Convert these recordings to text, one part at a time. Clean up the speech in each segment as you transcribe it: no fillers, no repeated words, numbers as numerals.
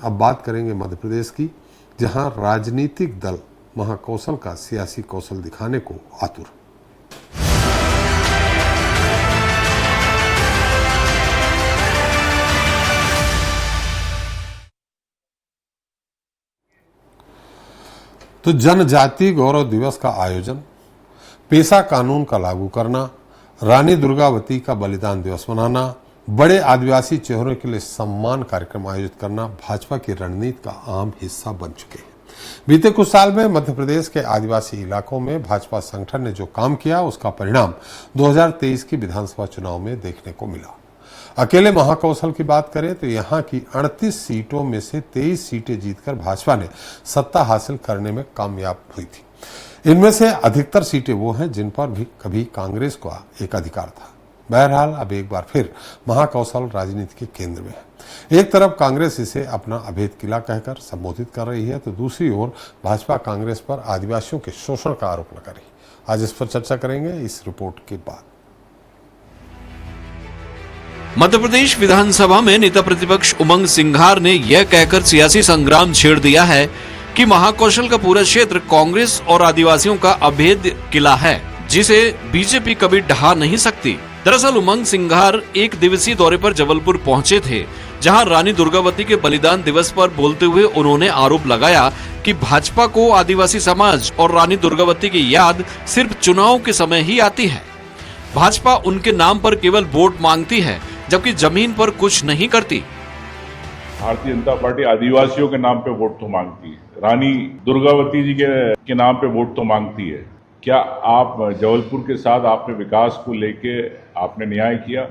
अब बात करेंगे मध्य प्रदेश की, जहां राजनीतिक दल महाकौशल का सियासी कौशल दिखाने को आतुर। तो जनजातीय गौरव दिवस का आयोजन, पेशा कानून का लागू करना, रानी दुर्गावती का बलिदान दिवस मनाना, बड़े आदिवासी चेहरों के लिए सम्मान कार्यक्रम आयोजित करना भाजपा की रणनीति का आम हिस्सा बन चुके हैं। बीते कुछ साल में मध्य प्रदेश के आदिवासी इलाकों में भाजपा संगठन ने जो काम किया, उसका परिणाम 2023 की विधानसभा चुनाव में देखने को मिला। अकेले महाकौशल की बात करें तो यहां की 38 सीटों में से 23 सीटें जीतकर भाजपा ने सत्ता हासिल करने में कामयाब हुई थी। इनमें से अधिकतर सीटें वो हैं जिन पर भी कभी कांग्रेस का एक अधिकार था। बहरहाल अब एक बार फिर महाकौशल राजनीति के केंद्र में है। एक तरफ कांग्रेस इसे अपना अभेद किला कहकर संबोधित कर रही है, तो दूसरी ओर भाजपा कांग्रेस पर आदिवासियों के शोषण का आरोप लगा रही है। आज इस पर चर्चा करेंगे इस रिपोर्ट के बाद। मध्य प्रदेश विधानसभा में नेता प्रतिपक्ष उमंग सिंघार ने यह कहकर सियासी संग्राम छेड़ दिया है कि महाकौशल का पूरा क्षेत्र कांग्रेस और आदिवासियों का अभेद किला है, जिसे बीजेपी कभी ढहा नहीं सकती। दरअसल उमंग सिंघार एक दिवसीय दौरे पर जबलपुर पहुंचे थे, जहां रानी दुर्गावती के बलिदान दिवस पर बोलते हुए उन्होंने आरोप लगाया कि भाजपा को आदिवासी समाज और रानी दुर्गावती की याद सिर्फ चुनाव के समय ही आती है। भाजपा उनके नाम पर केवल वोट मांगती है, जबकि जमीन पर कुछ नहीं करती। भारतीय जनता पार्टी आदिवासियों के नाम पे वोट तो मांगती है, रानी दुर्गावती जी के नाम पे वोट तो मांगती है। क्या आप जबलपुर के साथ आपने विकास को लेके आपने न्याय किया?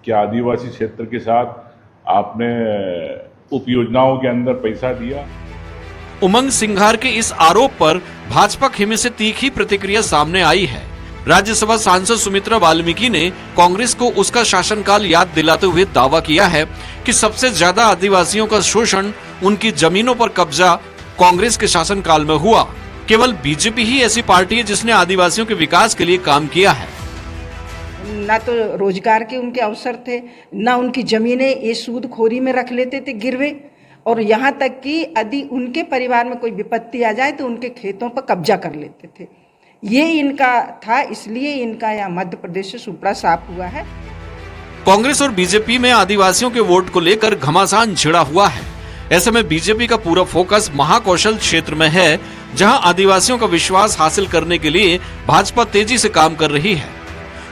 क्या आदिवासी क्षेत्र के साथ आपने उपयोजनाओं के अंदर पैसा दिया? उमंग सिंघार के इस आरोप पर भाजपा खेमे से तीखी प्रतिक्रिया सामने आई है। राज्यसभा सांसद सुमित्रा वाल्मीकि ने कांग्रेस को उसका शासनकाल याद दिलाते हुए दावा किया है कि सबसे ज्यादा आदिवासियों का शोषण, उनकी जमीनों पर कब्जा कांग्रेस के शासनकाल में हुआ। केवल बीजेपी ही ऐसी पार्टी है जिसने आदिवासियों के विकास के लिए काम किया है। ना तो रोजगार के उनके अवसर थे, ना उनकी जमीनें ये सूदखोरी में रख लेते थे गिरवे, और यहाँ तक कि यदि उनके परिवार में कोई विपत्ति आ जाए तो उनके खेतों पर कब्जा कर लेते थे। ये इनका था, इसलिए इनका यहाँ मध्य प्रदेश से सुपड़ा साफ हुआ है। कांग्रेस और बीजेपी में आदिवासियों के वोट को लेकर घमासान छिड़ा हुआ है। ऐसे में बीजेपी का पूरा फोकस महाकौशल क्षेत्र में है, जहां आदिवासियों का विश्वास हासिल करने के लिए भाजपा तेजी से काम कर रही है।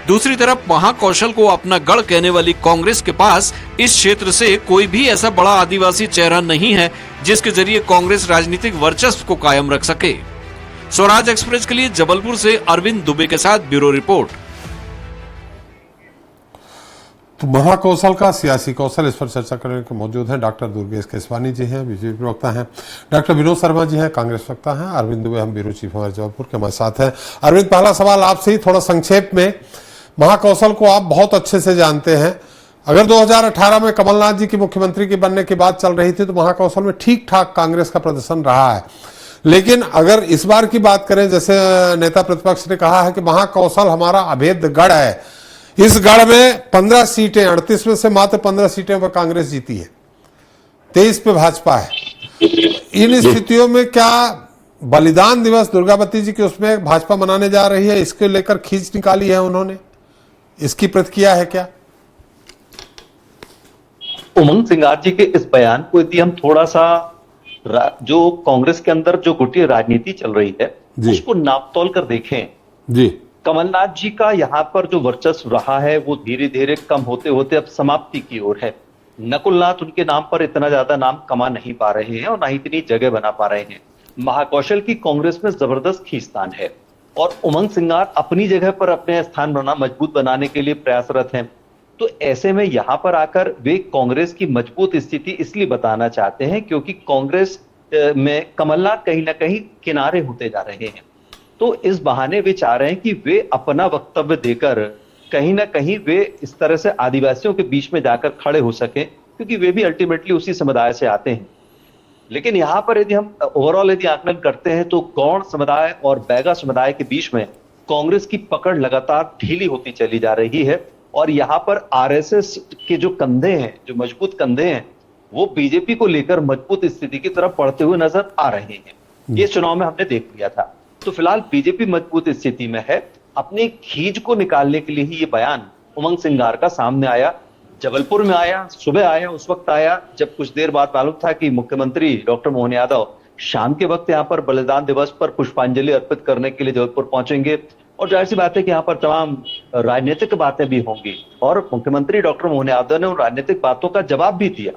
दूसरी तरफ महाकौशल को अपना गढ़ कहने वाली कांग्रेस के पास इस क्षेत्र से कोई भी ऐसा बड़ा आदिवासी चेहरा नहीं है जिसके जरिए कांग्रेस राजनीतिक वर्चस्व को कायम रख सके। स्वराज एक्सप्रेस के लिए जबलपुर से अरविंद दुबे के साथ ब्यूरो रिपोर्ट। तो महाकौशल का सियासी कौशल, इस पर चर्चा करने के मौजूद हैं डॉक्टर दुर्गेश केसवानी जी हैं, बीजेपी प्रवक्ता हैं, डॉक्टर विनोद शर्मा जी हैं, कांग्रेस प्रवक्ता हैं, अरविंद दुबे हम ब्यूरो चीफ हमारे जबलपुर के हमारे साथ हैं। अरविंद, पहला सवाल आपसे ही थोड़ा संक्षेप में, महाकौशल को आप बहुत अच्छे से जानते हैं। अगर 2018 में कमलनाथ जी की मुख्यमंत्री के बनने की बात चल रही थी तो महाकौशल में ठीक ठाक कांग्रेस का प्रदर्शन रहा है, लेकिन अगर इस बार की बात करें, जैसे नेता प्रतिपक्ष ने कहा है कि महाकौशल हमारा अभेद गढ़ है, इस गढ़ में 15 सीटें, 38 में से मात्र 15 सीटें पर कांग्रेस जीती है, 23 पे भाजपा है। इन स्थितियों में क्या बलिदान दिवस दुर्गावती जी के उसमें भाजपा मनाने जा रही है, इसको लेकर खींच निकाली है उन्होंने, इसकी प्रतिक्रिया है क्या? उमंग सिंघार जी के इस बयान को यदि हम थोड़ा सा जो कांग्रेस के अंदर जो गुटिया राजनीति चल रही है उसको नाप तोल कर देखें जी, कमलनाथ जी का यहाँ पर जो वर्चस्व रहा है वो धीरे धीरे कम होते होते अब समाप्ति की ओर है। नकुलनाथ उनके नाम पर इतना ज्यादा नाम कमा नहीं पा रहे हैं और ना ही इतनी जगह बना पा रहे हैं। महाकौशल की कांग्रेस में जबरदस्त खींचतान है और उमंग सिंघार अपनी जगह पर अपने स्थान मजबूत बनाने के लिए प्रयासरत हैं। तो ऐसे में यहां पर आकर वे कांग्रेस की मजबूत स्थिति इसलिए बताना चाहते हैं क्योंकि कांग्रेस में कमलनाथ कहीं ना कहीं किनारे होते जा रहे हैं। तो इस बहाने वे चाह रहे हैं कि वे अपना वक्तव्य देकर कहीं ना कहीं वे इस तरह से आदिवासियों के बीच में जाकर खड़े हो सके, क्योंकि वे भी अल्टीमेटली उसी समुदाय से आते हैं। लेकिन यहां पर यदि हम ओवरऑल यदि आकलन करते हैं तो गौड़ समुदाय और बैगा समुदाय के बीच में कांग्रेस की पकड़ लगातार ढीली होती चली जा रही है और यहां पर आरएसएस के जो कंधे हैं, जो मजबूत कंधे हैं, वो बीजेपी को लेकर मजबूत स्थिति की तरफ बढ़ते हुए नजर आ रहे हैं। ये चुनाव में हमने देख लिया था। तो फिलहाल बीजेपी मजबूत स्थिति में है। अपनी खींच को निकालने के लिए ही ये बयान उमंग सिंघार का सामने आया, जबलपुर में आया, सुबह आया, उस वक्त आया जब कुछ देर बाद मालूम था कि मुख्यमंत्री डॉक्टर मोहन यादव शाम के वक्त यहाँ पर बलिदान दिवस पर पुष्पांजलि अर्पित करने के लिए जबलपुर पहुंचेंगे और जाहिर सी बात है कि यहाँ पर तमाम राजनीतिक बातें भी होंगी। और मुख्यमंत्री डॉक्टर मोहन यादव ने उन राजनीतिक बातों का जवाब भी दिया।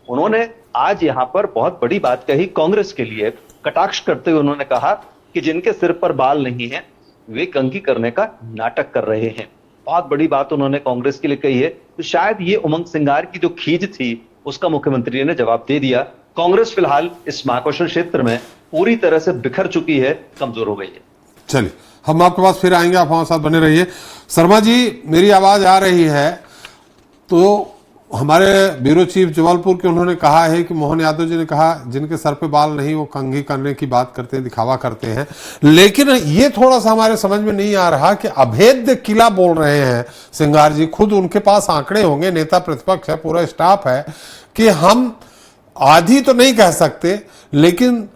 उन्होंने आज यहाँ पर बहुत बड़ी बात कही कांग्रेस के लिए, कटाक्ष करते हुए उन्होंने कहा कि जिनके सिर पर बाल नहीं है वे कंघी करने का नाटक कर रहे हैं। बहुत बड़ी बात उन्होंने कांग्रेस के लिए कही है। तो शायद ये उमंग सिंघार की जो खींच थी उसका मुख्यमंत्री ने जवाब दे दिया। कांग्रेस फिलहाल इस महाकौशल क्षेत्र में पूरी तरह से बिखर चुकी है, कमजोर हो गई है। चलिए हम आपके पास फिर आएंगे, आप हमारे साथ बने रहिए। शर्मा जी, मेरी आवाज आ रही है? तो हमारे ब्यूरो चीफ जबलपुर के उन्होंने कहा है कि मोहन यादव जी ने कहा जिनके सर पे बाल नहीं वो कंघी करने की बात करते हैं, दिखावा करते हैं। लेकिन ये थोड़ा सा हमारे समझ में नहीं आ रहा कि अभेद्य किला बोल रहे हैं सिंघार जी। खुद उनके पास आंकड़े होंगे, नेता प्रतिपक्ष है, पूरा स्टाफ है, कि हम आधी तो नहीं कह सकते लेकिन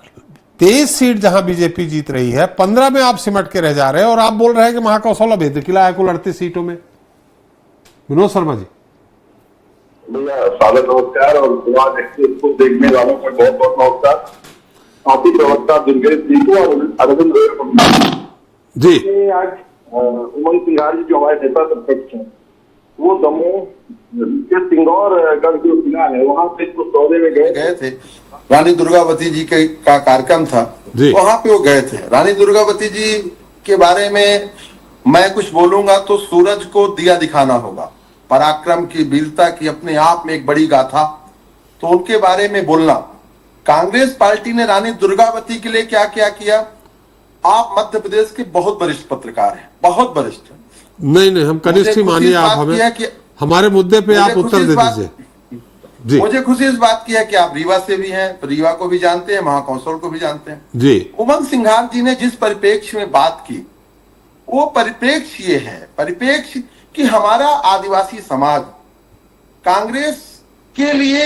23 सीट जहां बीजेपी जीत रही है 15 में आप सिमट के रह जा रहे हैं और आप बोल रहे हैं कि महाकौशल अभेद्य किला है कुल 38 सीटों में। विनोद शर्मा जी। भैया स्वागत, नमस्कार और समाज एक्सप्रेस को देखने वालों का बहुत बहुत नमस्कार। आपकी प्रवक्ता दुर्गेश जी को और अरविंद जी। आज उमंग सिंघार जी जो हमारे नेता प्रतिपक्ष हैं वो दमोह के सिंगौरगढ़ जो किला है वहां पे कुछ दौरे में गए थे। रानी दुर्गावती जी का कार्यक्रम था, वहां पे वो गए थे। रानी दुर्गावती जी के बारे में मैं कुछ बोलूंगा तो सूरज को दिया दिखाना होगा। पराक्रम की, वीरता की अपने आप में एक बड़ी गाथा। तो उनके बारे में बोलना, कांग्रेस पार्टी ने रानी दुर्गावती के लिए क्या क्या किया। आप मध्य प्रदेश के बहुत वरिष्ठ पत्रकार हैं, बहुत वरिष्ठ। नहीं हम कनिष्ठ ही मानिए, आप हमें हमारे मुद्दे पे आप उत्तर दे दीजिए जी। मुझे खुशी इस बात की है कि आप रीवा से भी हैं, तो रीवा को भी जानते हैं, महाकौशल को भी जानते हैं जी। उमंग सिंघार जी ने जिस परिप्रेक्ष्य में बात की वो परिप्रेक्ष्य ये है, परिप्रेक्ष्य कि हमारा आदिवासी समाज कांग्रेस के लिए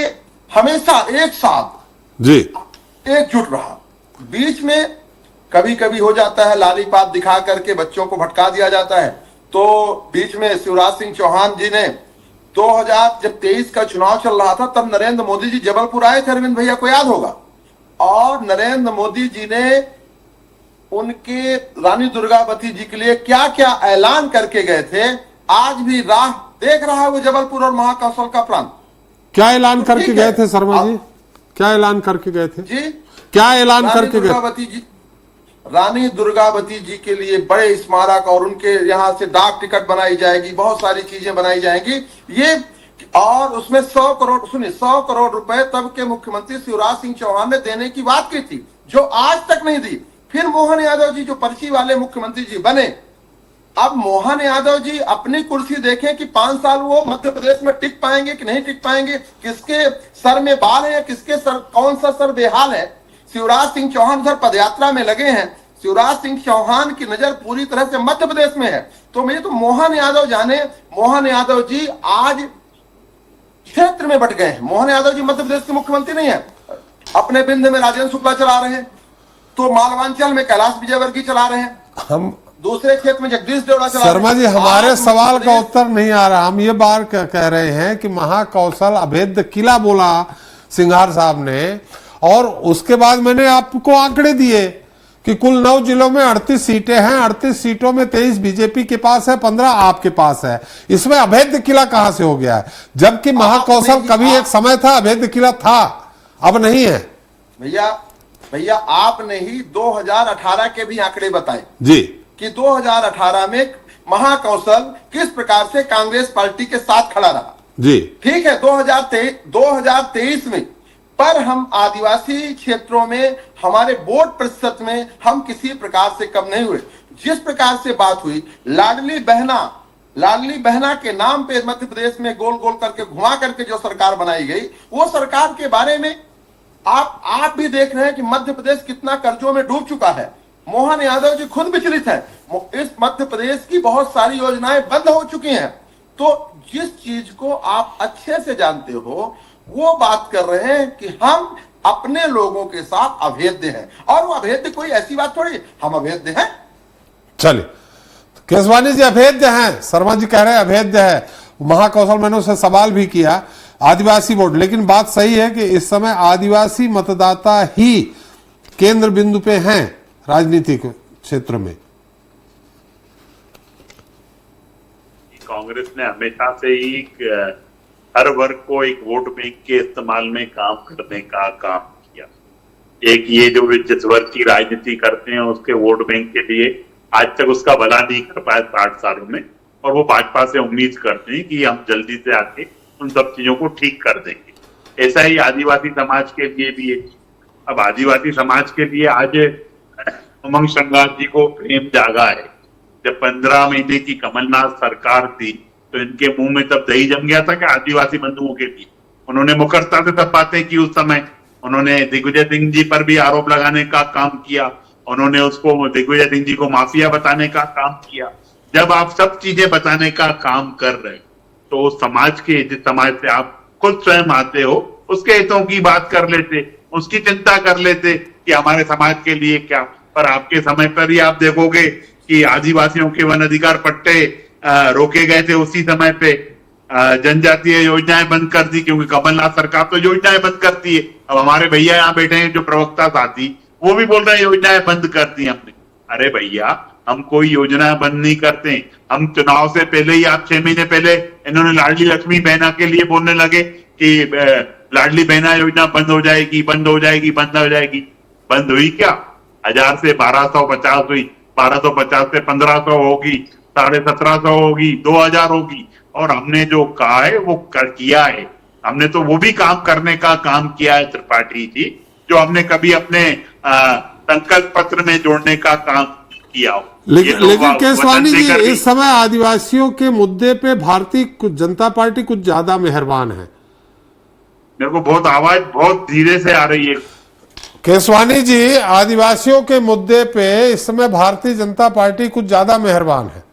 हमेशा एक साथ जी एकजुट रहा। बीच में कभी कभी हो जाता है लालीपात दिखा करके बच्चों को भटका दिया जाता है। तो बीच में शिवराज सिंह चौहान जी ने 2023 का चुनाव चल रहा था तब नरेंद्र मोदी जी जबलपुर आए थे, अरविंद भैया को याद होगा। और नरेंद्र मोदी जी ने उनके रानी दुर्गावती जी के लिए क्या क्या ऐलान करके गए थे। आज भी राह देख रहा है वो जबलपुर और महाकौशल का प्रांत। क्या ऐलान करके गए थे शर्मा जी? क्या ऐलान करके गए थे जी? क्या ऐलान करके गए? रानी दुर्गावती जी के लिए बड़े स्मारक और उनके यहाँ से डाक टिकट बनाई जाएगी, बहुत सारी चीजें बनाई जाएंगी ये। और उसमें 100 करोड़, सुनिए 100 करोड़ रुपए तब के मुख्यमंत्री शिवराज सिंह चौहान ने देने की बात की थी जो आज तक नहीं दी। फिर मोहन यादव जी जो पर्ची वाले मुख्यमंत्री जी बने, अब मोहन यादव जी अपनी कुर्सी देखें कि 5 साल वो मध्य प्रदेश में टिक पाएंगे कि नहीं टिक पाएंगे, किसके सर में बाल है, किसके सर, कौन सा सर बेहाल है। शिवराज सिंह चौहान उधर पदयात्रा में लगे हैं। शिवराज सिंह चौहान की नजर पूरी तरह से मध्य प्रदेश में है। तो मुझे तो मोहन यादव जाने, मोहन यादव जी आज क्षेत्र में बट गए हैं। मोहन यादव जी मध्य प्रदेश के मुख्यमंत्री नहीं है। अपने बिंद में राजेंद्र शुक्ला चला रहे हैं, तो मालवांचल में कैलाश विजयवर्गीय चला रहे हैं, हम दूसरे क्षेत्र में जगदीश देवड़ा चला रहे हैं। शर्मा जी, हमारे सवाल का उत्तर नहीं आ रहा। हम ये बात कह रहे हैं कि महाकौशल अभेद्य किला बोला सिंघार साहब ने, और उसके बाद मैंने आपको आंकड़े दिए कि कुल 9 जिलों में 38 सीटें हैं। 38 सीटों में 23 बीजेपी के पास है, 15 आपके पास है। इसमें अभेद्य किला कहां से हो गया है? जबकि महाकौशल कभी एक समय था अभेद्य किला था, अब नहीं है। भैया आपने ही 2018 के भी आंकड़े बताए जी कि 2018 में महाकौशल किस प्रकार से कांग्रेस पार्टी के साथ खड़ा रहा जी। ठीक है, 2023 में पर हम आदिवासी क्षेत्रों में हमारे वोट प्रतिशत में हम किसी प्रकार से कम नहीं हुए। जिस प्रकार से बात हुई लाडली बहना के नाम पे मध्य प्रदेश में गोल गोल करके घुमा करके जो सरकार बनाई गई, वो सरकार के बारे में आप भी देख रहे हैं कि मध्य प्रदेश कितना कर्जों में डूब चुका है। मोहन यादव जी खुद विचलित है। इस मध्य प्रदेश की बहुत सारी योजनाएं बंद हो चुकी हैं। तो जिस चीज को आप अच्छे से जानते हो वो बात कर रहे हैं कि हम अपने लोगों के साथ अभेद्य हैं, और वो अभेद्य कोई ऐसी बात थोड़ी, हम अभेद्य हैं। चलिए, केसवानी जी अभेद्य हैं, शर्मा जी कह रहे हैं अभेद्य है। महाकौशल मैंने उससे सवाल भी किया आदिवासी वोट, लेकिन बात सही है कि इस समय आदिवासी मतदाता ही केंद्र बिंदु पे हैं राजनीतिक क्षेत्र में। कांग्रेस ने हमेशा से ही हर वर्ग को एक वोट बैंक के इस्तेमाल में काम करने का काम किया। एक ये जो जिस वर्ग की राजनीति करते हैं उसके वोट बैंक के लिए आज तक उसका भला नहीं कर पाए 60 सालों में, और वो भाजपा से उम्मीद करते हैं कि हम जल्दी से आके उन सब चीजों को ठीक कर देंगे। ऐसा ही आदिवासी समाज के लिए भी है। अब आदिवासी समाज के लिए आज उमंग सिंघार जी को प्रेम जागा है। जब 15 महीने की कमलनाथ सरकार थी तो इनके मुंह में तब दही जम गया था कि आदिवासी बंधुओं के लिए उन्होंने मुखरता से सब बातें की। उस समय उन्होंने दिग्विजय सिंह जी पर भी आरोप लगाने का काम किया, उन्होंने उसको दिग्विजय सिंह जी को माफिया बताने का काम किया। जब आप सब चीजें बताने का काम कर रहे तो उस समाज के, जिस समाज से आप खुद स्वयं आते हो, उसके हितों की बात कर लेते, उसकी चिंता कर लेते कि हमारे समाज के लिए क्या। पर आपके समय पर ही आप देखोगे कि आदिवासियों के वन अधिकार पट्टे रोके गए थे उसी समय पे। जनजातीय योजनाएं बंद कर दी क्योंकि कमलनाथ सरकार तो योजनाएं बंद करती है। अब हमारे भैया यहाँ बैठे हैं जो प्रवक्ता साथी, वो भी बोल रहे हैं योजनाएं बंद कर दी हमने। अरे भैया, हम कोई योजना बंद नहीं करते। हम चुनाव से पहले ही, आप 6 महीने पहले इन्होंने लाडली लक्ष्मी बहना के लिए बोलने लगे कि लाडली बहना योजना बंद हो जाएगी, बंद हो जाएगी, बंद हो जाएगी। बंद हुई क्या? 1000 से 1250 हुई, 1250 से 1500 होगी, 1750 होगी, 2000 होगी। और हमने जो कहा है वो किया है। हमने तो वो भी काम करने का काम किया है त्रिपाठी जी, जो हमने कभी अपने संकल्प पत्र में जोड़ने का काम किया हो। लेकिन केसवानी जी, इस समय आदिवासियों के मुद्दे पे भारतीय जनता पार्टी कुछ ज्यादा मेहरबान है। मेरे को बहुत आवाज बहुत धीरे से आ रही है। केसवानी जी, आदिवासियों के मुद्दे पे इस समय भारतीय जनता पार्टी कुछ ज्यादा मेहरबान है।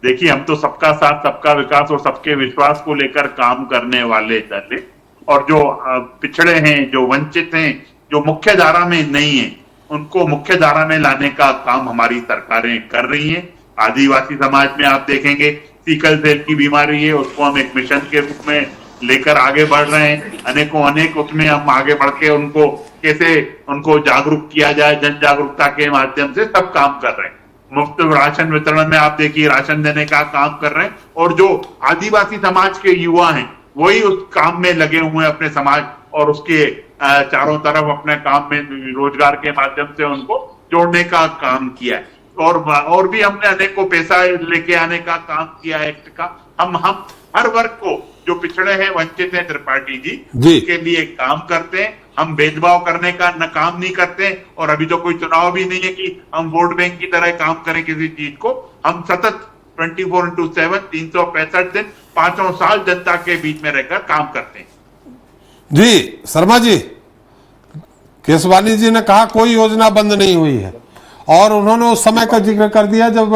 देखिए, हम तो सबका साथ, सबका विकास और सबके विश्वास को लेकर काम करने वाले दल, और जो पिछड़े हैं, जो वंचित हैं, जो मुख्य धारा में नहीं है, उनको मुख्य धारा में लाने का काम हमारी सरकारें कर रही हैं। आदिवासी समाज में आप देखेंगे सीकल सेल की बीमारी है, उसको हम एक मिशन के रूप में लेकर आगे बढ़ रहे हैं। अनेक उसमें हम आगे बढ़ के उनको कैसे उनको जागरूक किया जाए, जन जागरूकता के माध्यम से सब काम कर रहे हैं। मुफ्त राशन वितरण में आप देखिए राशन देने का काम कर रहे हैं, और जो आदिवासी समाज के युवा हैं वही उस काम में लगे हुए हैं अपने समाज और उसके चारों तरफ अपने काम में रोजगार के माध्यम से उनको जोड़ने का काम किया है। और भी हमने अनेक को पैसा लेके आने का काम किया है एक्ट का। हम हर वर्ग को, जो पिछड़े हैं, वंचित हैं, त्रिपाठी जी के लिए काम करते हैं। हम भेदभाव करने का न काम नहीं करते, और अभी तो कोई चुनाव भी नहीं है कि हम वोट बैंक की तरह काम करें किसी चीज को। हम सतत 24/7 365 दिन 5 साल जनता के बीच में रहकर काम करते हैं। जी शर्मा जी, केसवानी जी ने कहा कोई योजना बंद नहीं हुई है, और उन्होंने उस समय का जिक्र कर दिया जब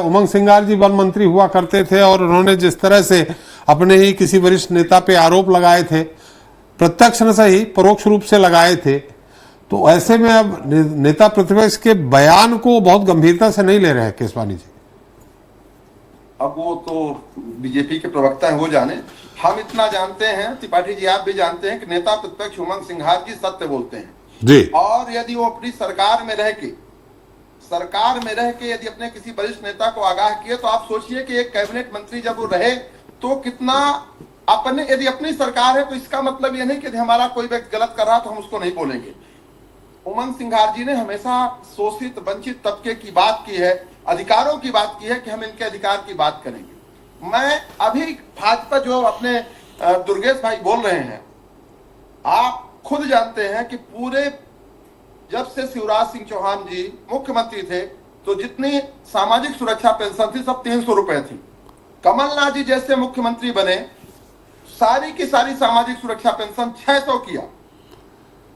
उमंग सिंघार जी वन मंत्री हुआ करते थे, और उन्होंने जिस तरह से अपने ही किसी वरिष्ठ नेता पे आरोप लगाए थे, प्रत्यक्ष न सही परोक्ष रूप से लगाए थे। तो ऐसे में अब नेता प्रतिपक्ष के बयान को बहुत गंभीरता से नहीं ले रहे हैं केसवानी जी। अब वो तो बीजेपी के प्रवक्ता हैं, वो जाने। हम इतना जानते हैं, त्रिपाठी जी आप भी जानते हैं, कि नेता प्रतिपक्ष उमंग सिंघार जी सत्य बोलते हैं जी। और यदि वो अपनी सरकार में रह के यदि अपने किसी वरिष्ठ नेता को आगाह किए, तो आप सोचिए कि एक कैबिनेट मंत्री जब वो रहे तो कितना यदि अपनी सरकार है, तो इसका मतलब यह नहीं कि यदि हमारा कोई व्यक्ति गलत कर रहा तो हम उसको नहीं बोलेंगे। उमंग सिंघार जी ने हमेशा शोषित वंचित तबके की बात की है, अधिकारों की बात की है कि हम इनके अधिकार की बात करेंगे। मैं अभी भाजपा जो अपने दुर्गेश भाई बोल रहे हैं, आप खुद जानते हैं कि पूरे जब से शिवराज सिंह चौहान जी मुख्यमंत्री थे तो जितनी सामाजिक सुरक्षा पेंशन थी सब 300 रुपए थी। कमलनाथ जी जैसे मुख्यमंत्री बने, सारी की सारी सामाजिक सुरक्षा पेंशन 600 किया।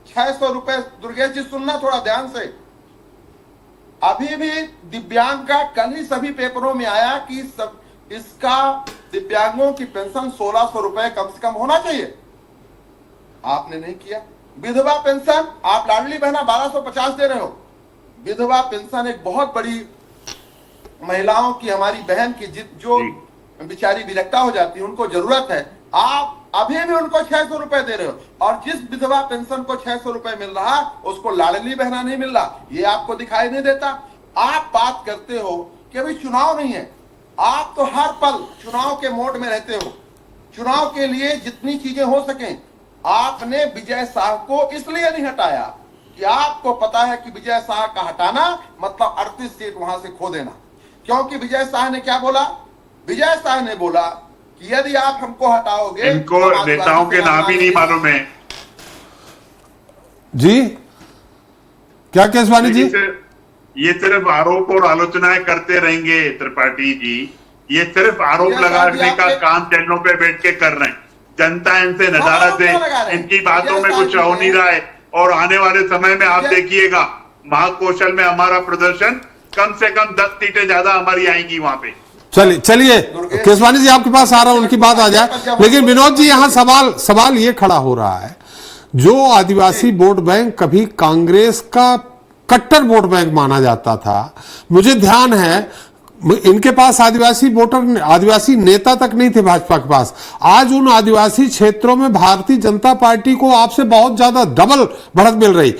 600 रुपए, दुर्गेश जी सुनना थोड़ा ध्यान से। अभी भी दिव्यांग का कल ही सभी पेपरों में आया कि सब इसका दिव्यांगों की पेंशन 1600 रुपए कम से कम होना चाहिए, आपने नहीं किया। विधवा पेंशन आप लाडली बहना 1250 दे रहे हो। विधवा पेंशन एक बहुत बड़ी महिलाओं की, हमारी बहन की जो बेचारी विरक्ता हो जाती है, उनको जरूरत है, आप अभी भी उनको 600 रुपए दे रहे हो। और जिस विधवा पेंशन को 600 रुपए मिल रहा उसको लाडली बहना नहीं मिल रहा, ये आपको दिखाई नहीं देता। आप बात करते हो कि अभी चुनाव नहीं है, आप तो हर पल चुनाव के मोड में रहते हो। चुनाव के लिए जितनी चीजें हो सके, आपने विजय शाह को इसलिए नहीं हटाया कि आपको पता है कि विजय शाह का हटाना मतलब 38 सीट वहां से खो देना। क्योंकि विजय शाह ने क्या बोला? विजय शाह ने बोला कि यदि आप हमको हटाओगे, इनको नेताओं के नाम ही नहीं मालूम है जी। क्या केसवानी जी? ये सिर्फ आरोप और आलोचनाएं करते रहेंगे त्रिपाठी जी, ये सिर्फ आरोप लगाने का काम चैनलों पे बैठ के कर रहे हैं। जनता इनसे नजारत है, इनकी बातों में कुछ हो नहीं रहा है। और आने वाले समय में आप देखिएगा महाकौशल में हमारा प्रदर्शन कम से कम 10 सीटें ज्यादा हमारी आएंगी वहां पे। चलिए केसवानी जी आपके पास आ रहा हूं, उनकी बात आ जाए। लेकिन विनोद जी यहां सवाल ये खड़ा हो रहा है, जो आदिवासी वोट बैंक कभी कांग्रेस का कट्टर वोट बैंक माना जाता था, मुझे ध्यान है इनके पास आदिवासी नेता तक नहीं थे भाजपा के पास। आज उन आदिवासी क्षेत्रों में भारतीय जनता पार्टी को आपसे बहुत ज्यादा डबल बढ़त मिल रही।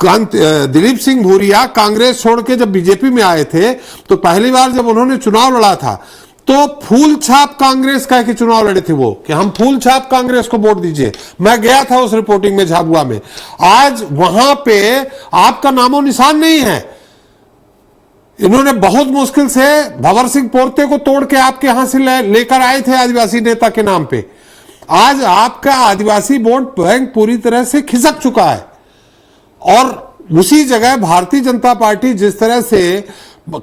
दिलीप सिंह भूरिया कांग्रेस छोड़ के जब बीजेपी में आए थे तो पहली बार जब उन्होंने चुनाव लड़ा था तो फूल छाप कांग्रेस कह के चुनाव लड़े थे वो, कि हम फूल छाप कांग्रेस को वोट दीजिए। मैं गया था उस रिपोर्टिंग में झाबुआ में। आज वहां पे आपका नामो निशान नहीं है। इन्होंने बहुत मुश्किल से भंवर सिंह पोर्ते को तोड़ के आपके यहां से लेकर आए थे आदिवासी नेता के नाम पे। आज आपका आदिवासी वोट बैंक पूरी तरह से खिसक चुका है। और उसी जगह भारतीय जनता पार्टी जिस तरह से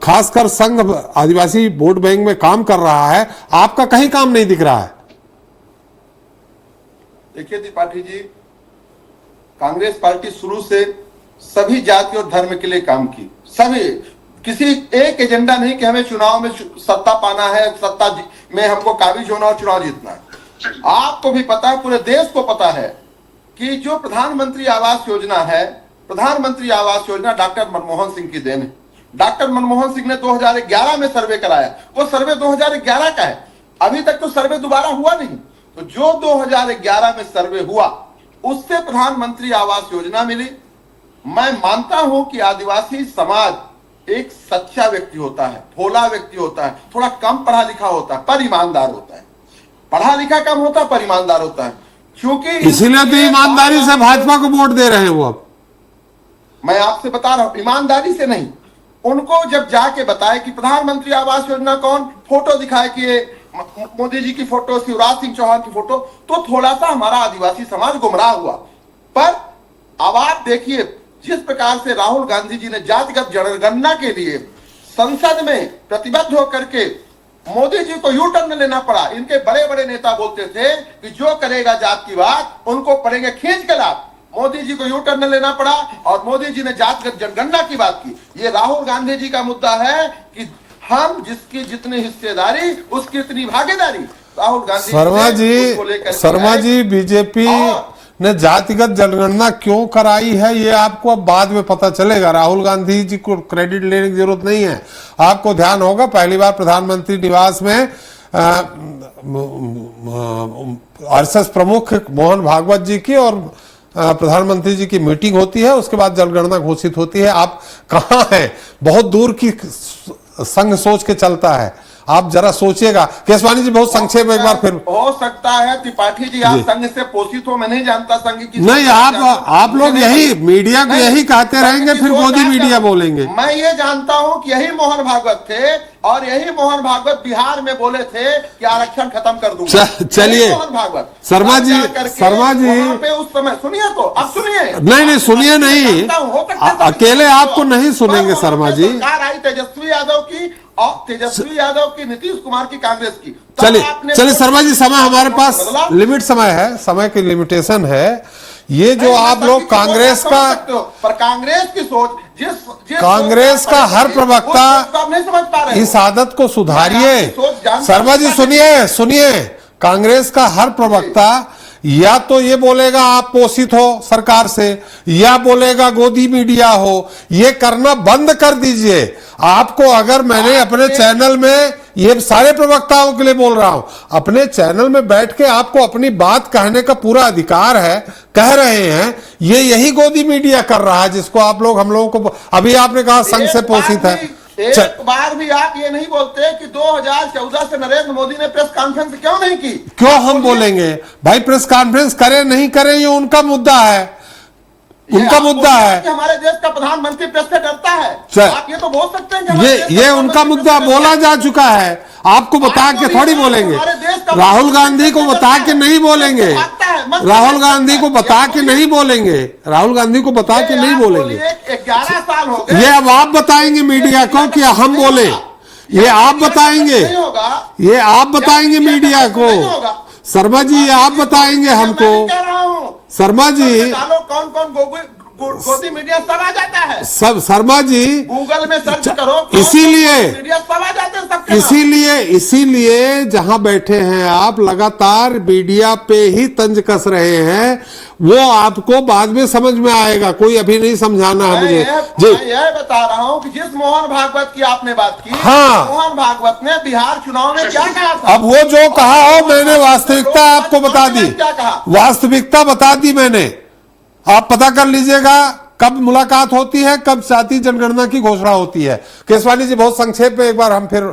खासकर संघ आदिवासी वोट बैंक में काम कर रहा है, आपका कहीं काम नहीं दिख रहा है। देखिए त्रिपाठी जी, कांग्रेस पार्टी शुरू से सभी जाति और धर्म के लिए काम की। सभी, किसी एक एजेंडा नहीं कि हमें चुनाव में सत्ता पाना है, सत्ता में हमको काबिज होना और चुनाव जीतना है। आपको भी पता है, पूरे देश को पता है कि जो प्रधानमंत्री आवास योजना है, प्रधानमंत्री आवास योजना डॉक्टर मनमोहन सिंह की देन है। डॉक्टर मनमोहन सिंह ने 2011 में सर्वे कराया, वो सर्वे 2011 का है, अभी तक तो सर्वे दोबारा हुआ नहीं। तो जो 2011 में सर्वे हुआ उससे प्रधानमंत्री आवास योजना मिली। मैं मानता हूं कि आदिवासी समाज एक सच्चा व्यक्ति होता है, भोला व्यक्ति होता है, थोड़ा कम पढ़ा लिखा होता है पर ईमानदार होता है। पढ़ा लिखा कम होता है पर ईमानदार होता है। क्योंकि इसीलिए तो ईमानदारी से भाजपा को वोट दे रहे हैं वो। अब मैं आपसे बता रहा हूं, ईमानदारी से नहीं। उनको जब जाके बताए कि प्रधानमंत्री आवास योजना कौन, फोटो दिखाए कि मोदी जी की फोटो, शिवराज सिंह चौहान की फोटो, तो थोड़ा सा हमारा आदिवासी समाज गुमराह हुआ। पर अब आप देखिए जिस प्रकार से राहुल गांधी जी ने जातिगत जनगणना के लिए संसद में प्रतिबद्ध होकर के मोदी जी को यू टर्न लेना पड़ा। इनके बड़े बड़े नेता बोलते थे कि जो करेगा जात की बात उनको पड़ेंगे खींच के लाभ। मोदी जी को यू टर्न लेना पड़ा और मोदी जी ने जातिगत जनगणना की बात की। ये राहुल गांधी जी का मुद्दा है कि हम जिसकी जितनी हिस्सेदारी उसकी इतनी भागीदारी। राहुल गांधी शर्मा जी बीजेपी ने जातिगत जनगणना क्यों कराई है ये आपको अब बाद में पता चलेगा। राहुल गांधी जी को क्रेडिट लेने की जरूरत नहीं है। आपको ध्यान होगा पहली बार प्रधानमंत्री निवास में आरएसएस प्रमुख मोहन भागवत जी की और प्रधानमंत्री जी की मीटिंग होती है, उसके बाद जनगणना घोषित होती है। आप कहां हैं? बहुत दूर की संघ सोच के चलता है। आप जरा सोचिएगा। केसवानी जी बहुत संक्षेप में एक बार फिर। हो सकता है त्रिपाठी जी आप संघ से पोषित हो, मैं नहीं जानता संघ की। नहीं, आप लोग यही मीडिया को यही कहते रहेंगे, फिर मोदी मीडिया बोलेंगे। मैं ये जानता हूं कि यही मोहन भागवत थे और यही मोहन भागवत बिहार में बोले थे कि आरक्षण खत्म कर दूंगा। चलिए मोहन भागवत शर्मा जी पे उस समय सुनिए, तो अब सुनिए। नहीं सुनिए नहीं, अकेले आपको नहीं सुनेंगे शर्मा जी। आई तेजस्वी यादव की और तेजस्वी यादव की, नीतीश कुमार की, कांग्रेस की। चलिए शर्मा जी, समय हमारे पास लिमिट समय है, समय की लिमिटेशन है। ये जो आप लोग कांग्रेस का, पर कांग्रेस की सोच जिस कांग्रेस का हर प्रवक्ता आप नहीं समझ पा रहे इस आदत को सुधारिए। शर्मा जी सुनिए सुनिए, कांग्रेस का हर प्रवक्ता या तो ये बोलेगा आप पोषित हो सरकार से, या बोलेगा गोदी मीडिया हो। ये करना बंद कर दीजिए। आपको अगर मैंने अपने चैनल में, ये सारे प्रवक्ताओं के लिए बोल रहा हूं, अपने चैनल में बैठ के आपको अपनी बात कहने का पूरा अधिकार है, कह रहे हैं। ये यही गोदी मीडिया कर रहा है जिसको आप लोग, हम लोगों को, अभी आपने कहा संघ से पोषित है। एक बार भी आप ये नहीं बोलते कि 2014 से नरेंद्र मोदी ने प्रेस कॉन्फ्रेंस क्यों नहीं की? क्यों हम बोलेंगे भाई? प्रेस कॉन्फ्रेंस करें नहीं करें ये उनका मुद्दा है, उनका मुद्दा है। हमारे देश का प्रधानमंत्री प्रेस से डरता है, आप ये तो बोल सकते हैं कि ये उनका मुद्दा बोला जा चुका है। आपको बता के थोड़ी बोलेंगे। राहुल गांधी को बता के नहीं बोलेंगे, राहुल गांधी को बता के नहीं बोलेंगे, राहुल गांधी को बता के नहीं बोलेंगे। 11 साल हो गए। ये अब आप बताएंगे मीडिया को कि हम बोले? ये आप बताएंगे, ये आप बताएंगे मीडिया को। शर्मा जी ये आप बताएंगे हमको। शर्मा जी कौन कौन गोदी मीडिया सब आ जाता है, सब। शर्मा जी गूगल में सर्च करो, इसीलिए मीडिया सब आ जाते हैं सबके। इसीलिए जहां बैठे हैं आप लगातार मीडिया पे ही तंज कस रहे हैं। वो आपको बाद में समझ में आएगा, कोई अभी नहीं समझाना है मुझे जी। मैं यह बता रहा हूं कि जिस मोहन भागवत की आपने बात की, हाँ, मोहन भागवत ने बिहार चुनाव में क्या कहा था? अब वो जो कहा हो, मैंने वास्तविकता आपको बता दी, वास्तविकता बता दी मैंने। आप पता कर लीजिएगा कब मुलाकात होती है, कब जातीय जनगणना की घोषणा होती है। केसवानी जी बहुत संक्षेप में एक बार हम फिर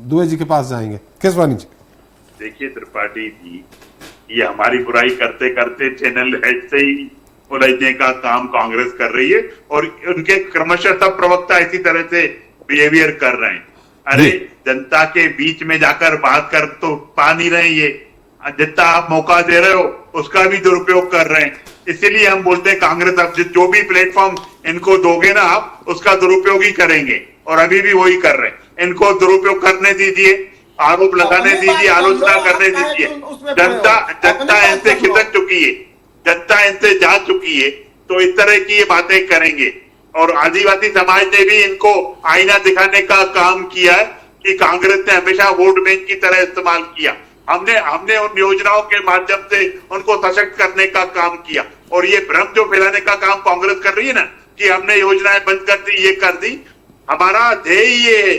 दुबे जी के पास जाएंगे। केसवानी जी देखिए त्रिपाठी जी, ये हमारी बुराई करते करते चैनल हेड से ही उलझने का काम कांग्रेस कर रही है, और उनके क्रमशः सब प्रवक्ता इसी तरह से बिहेवियर कर रहे हैं। अरे जनता के बीच में जाकर बात कर तो पा नहीं रहे, ये जितना आप मौका दे रहे हो उसका भी दुरुपयोग कर रहे हैं। इसीलिए हम बोलते हैं कांग्रेस अब जो भी प्लेटफॉर्म इनको दोगे ना आप, उसका दुरुपयोग ही करेंगे, और अभी भी वही कर रहे हैं। इनको दुरुपयोग करने दीजिए, आरोप लगाने दीजिए, आलोचना करने दीजिए। जनता इनसे खिसक चुकी है, जनता इनसे जा चुकी है, तो इस तरह की ये बातें करेंगे। और आदिवासी समाज ने भी इनको आईना दिखाने का काम किया है कि कांग्रेस ने हमेशा वोट बैंक की तरह इस्तेमाल किया। हमने उन योजनाओं के माध्यम से उनको सशक्त करने का काम किया, और ये भ्रम जो फैलाने का काम कांग्रेस कर रही है ना कि हमने योजनाएं बंद कर दी, ये कर दी। हमारा ध्येय ये है,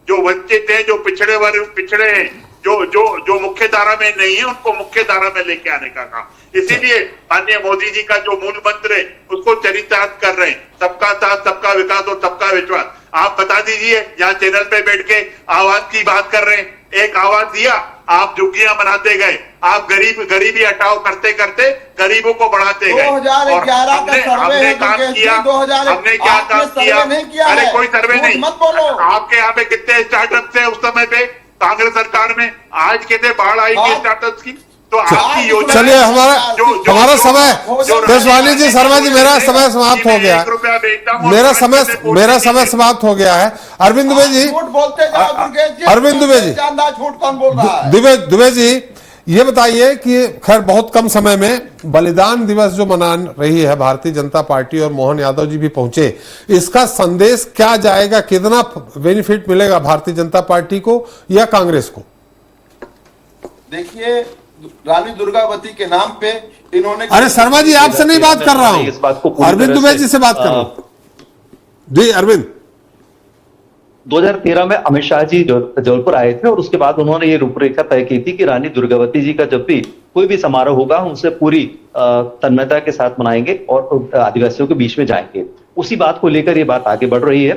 जो वंचित हैं, जो पिछड़े वर्ग, पिछड़े हैं, जो मुख्य धारा में नहीं है, उनको मुख्य धारा में लेके आने का काम। इसीलिए माननीय मोदी जी का जो मूल मंत्र है उसको चरितार्थ कर रहे हैं, सबका साथ, सबका विकास और सबका विश्वास। आप बता दीजिए, यहाँ चैनल पे बैठ के आवाज की बात कर रहे हैं, एक आवाज दिया, आप झुग्गियां बनाते गए, आप गरीबी हटाओ करते करते गरीबों को बढ़ाते गए। 2011 हमने काम किया, हमने क्या काम किया? अरे कोई सर्वे नहीं। आपके यहाँ पे कितने स्टार्टअप थे उस समय पे कांग्रेस सरकार में? आज कहते बाढ़ आएगी स्टार्टअप की, तो आपकी योजना। चलिए हमारा समय, केसवानी जी, शर्मा जी, मेरा समय समाप्त हो गया, मेरा समय समाप्त हो गया है। अरविंद दुबे जी, अरविंद दुबे जी, झूठ कौन बोल रहा है? दुबे जी ये बताइए कि खैर बहुत कम समय में बलिदान दिवस जो मना रही है भारतीय जनता पार्टी, और मोहन यादव जी भी पहुंचे, इसका संदेश क्या जाएगा? कितना बेनिफिट मिलेगा भारतीय जनता पार्टी को या कांग्रेस को? देखिए, रानी दुर्गावती के नाम पे इन्होंने, अरे शर्मा जी आपसे नहीं बात कर रहा हूं, अरविंद दुबे जी से बात कर रहा हूं। जी अरविंद, 2013 में अमित शाह जी जबलपुर आए थे, और उसके बाद उन्होंने ये रूपरेखा तय की थी कि रानी दुर्गावती जी का जब भी कोई भी समारोह होगा, उनसे पूरी तन्मयता के साथ मनाएंगे और आदिवासियों के बीच में जाएंगे। उसी बात को लेकर ये बात आगे बढ़ रही है।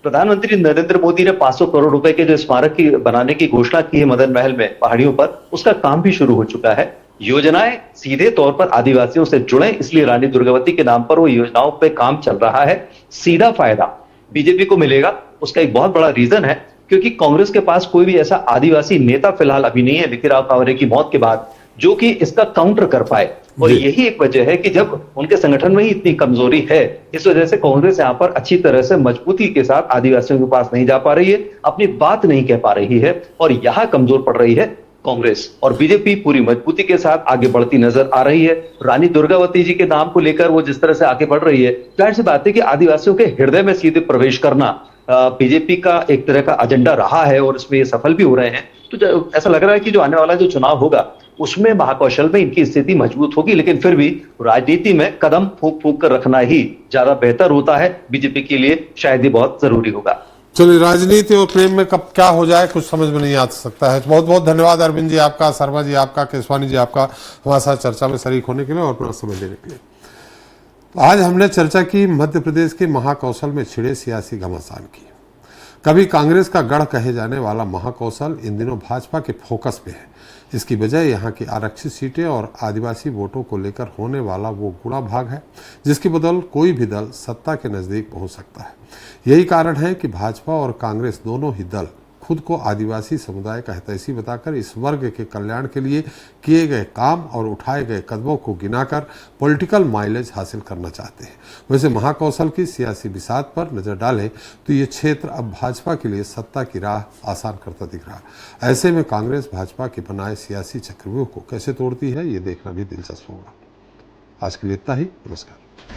प्रधानमंत्री नरेंद्र मोदी ने 500 करोड़ रुपए के जो स्मारक की बनाने की घोषणा की है मदन महल में पहाड़ियों पर, उसका काम भी शुरू हो चुका है। योजनाएं सीधे तौर पर आदिवासियों से जुड़े, इसलिए रानी दुर्गावती के नाम पर वो योजनाओं पे काम चल रहा है। सीधा फायदा बीजेपी को मिलेगा। उसका एक बहुत बड़ा रीजन है क्योंकि कांग्रेस के पास कोई भी ऐसा आदिवासी नेता फिलहाल अभी नहीं है भिखीराव कांवरे की मौत के बाद जो कि इसका काउंटर कर पाए, और यही एक वजह है कि जब उनके संगठन में ही इतनी कमजोरी है, इस वजह से कांग्रेस यहां पर अच्छी तरह से मजबूती के साथ आदिवासियों के पास नहीं जा पा रही है, अपनी बात नहीं कह पा रही है, और यहां कमजोर पड़ रही है। कांग्रेस और बीजेपी पूरी मजबूती के साथ आगे बढ़ती नजर आ रही है। रानी दुर्गावती जी के नाम को लेकर वो जिस तरह से आगे बढ़ रही है, जाहिर सी बात है कि आदिवासियों के हृदय में सीधे प्रवेश करना बीजेपी का एक तरह का एजेंडा रहा है और इसमें ये सफल भी हो रहे हैं। तो ऐसा लग रहा है कि जो आने वाला जो चुनाव होगा उसमें महाकौशल में इनकी स्थिति मजबूत होगी, लेकिन फिर भी राजनीति में कदम फूंक फूंक कर रखना ही ज्यादा बेहतर होता है। बीजेपी के लिए शायद ही बहुत जरूरी होगा। चलिए, राजनीति और प्रेम में कब क्या हो जाए कुछ समझ में नहीं आ सकता है। बहुत बहुत धन्यवाद अरविंद जी आपका, शर्मा जी आपका, केसवानी जी आपका हमारे साथ चर्चा में शरीक होने के लिए और अपना समय देने के लिए। आज हमने चर्चा की मध्य प्रदेश के महाकौशल में छिड़े सियासी घमासान की। कभी कांग्रेस का गढ़ कहे जाने वाला महाकौशल इन दिनों भाजपा के फोकस में है। इसकी वजह यहाँ की आरक्षित सीटें और आदिवासी वोटों को लेकर होने वाला वो गुणा भाग है जिसकी बदौल कोई भी दल सत्ता के नजदीक पहुंच सकता है। यही कारण है कि भाजपा और कांग्रेस दोनों ही दल खुद को आदिवासी समुदाय का हितैषी बताकर इस वर्ग के कल्याण के लिए किए गए काम और उठाए गए कदमों को गिनाकर पॉलिटिकल माइलेज हासिल करना चाहते हैं। वैसे महाकौशल की सियासी बिसात पर नजर डालें तो ये क्षेत्र अब भाजपा के लिए सत्ता की राह आसान करता दिख रहा है। ऐसे में कांग्रेस भाजपा के बनाए सियासी चक्रव्यूह को कैसे तोड़ती है, ये देखना भी दिलचस्प होगा। आज के लिए इतना ही। नमस्कार।